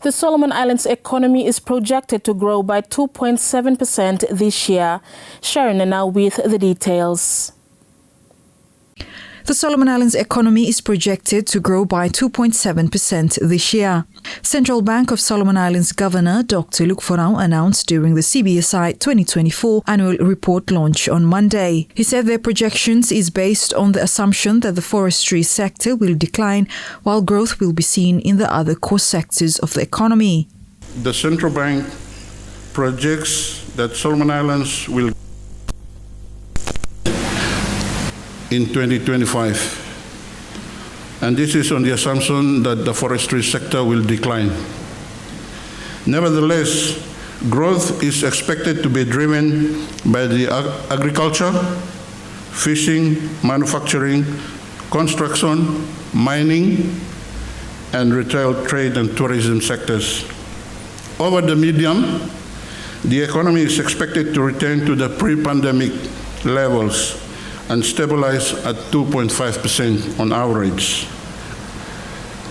The Solomon Islands economy is projected to grow by 2.7% this year. Sharon now with the details. The Solomon Islands economy is projected to grow by 2.7% this year. Central Bank of Solomon Islands Governor Dr. Luke Forau announced during the CBSI 2024 annual report launch on Monday. He said their projections is based on the assumption that the forestry sector will decline while growth will be seen in the other core sectors of the economy. The Central Bank projects that Solomon Islands will in 2025, and this is on the assumption that the forestry sector will decline. Nevertheless, growth is expected to be driven by the agriculture, fishing, manufacturing, construction, mining, and retail trade and tourism sectors. Over the medium, the economy is expected to return to the pre-pandemic levels and stabilize at 2.5% on average.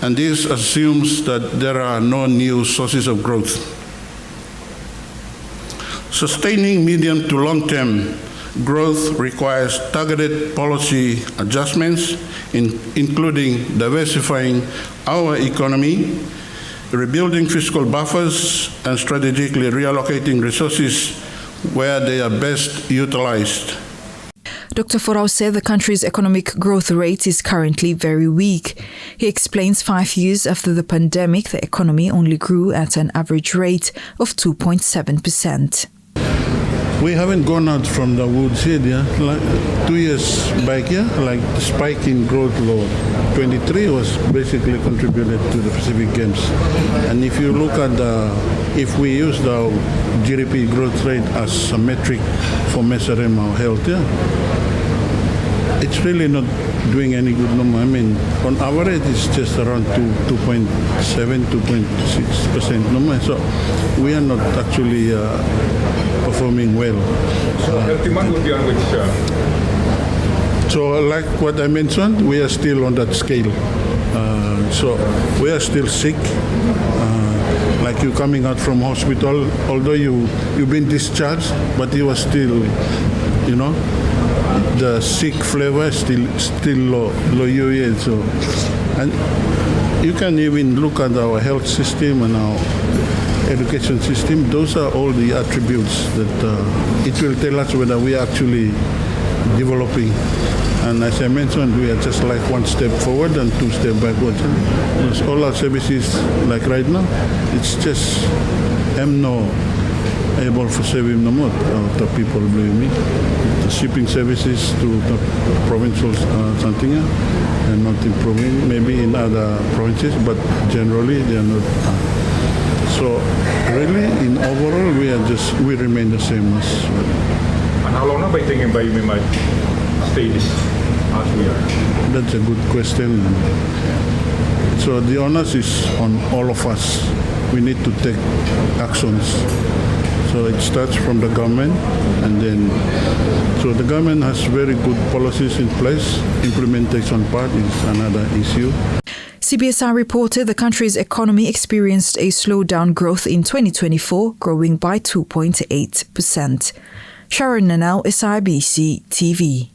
And this assumes that there are no new sources of growth. Sustaining medium to long-term growth requires targeted policy adjustments, including diversifying our economy, rebuilding fiscal buffers, and strategically reallocating resources where they are best utilized. Dr. Forau said the country's economic growth rate is currently very weak. He explains 5 years after the pandemic, the economy only grew at an average rate of 2.7%. We haven't gone out from the woods yet, yeah? Like 2 years back, yeah? Like the spike in growth law, 23 was basically contributed to the Pacific Games. And if you look at if we use the GDP growth rate as a metric for measuring our health, yeah? It's really not doing any good number. I mean, on average, it's just around 2.7, 2.6% number. So we are not actually performing well. So healthy month would be on which? So like what I mentioned, we are still on that scale. So we are still sick. Like you coming out from hospital, although you've been discharged, but you are still, you know, the sick flavor is still low UA. So, and you can even look at our health system and our education system. Those are all the attributes that it will tell us whether we are actually developing. And as I mentioned, we are just like 1 step forward and 2 steps backwards. Because all our services, like right now, it's just I'm not able to save him no more. The people blame me. The shipping services to the provincial something are not improving. Maybe in other provinces, but generally they are not. So really, in overall, we remain the same as. And how long are you thinking we might stay this as we are? That's a good question. So the onus is on all of us. We need to take actions. So it starts from the government, and then so the government has very good policies in place. Implementation part is another issue. CBSI reported the country's economy experienced a slowdown growth in 2024, growing by 2.8%. Sharon Nanau, SIBC TV.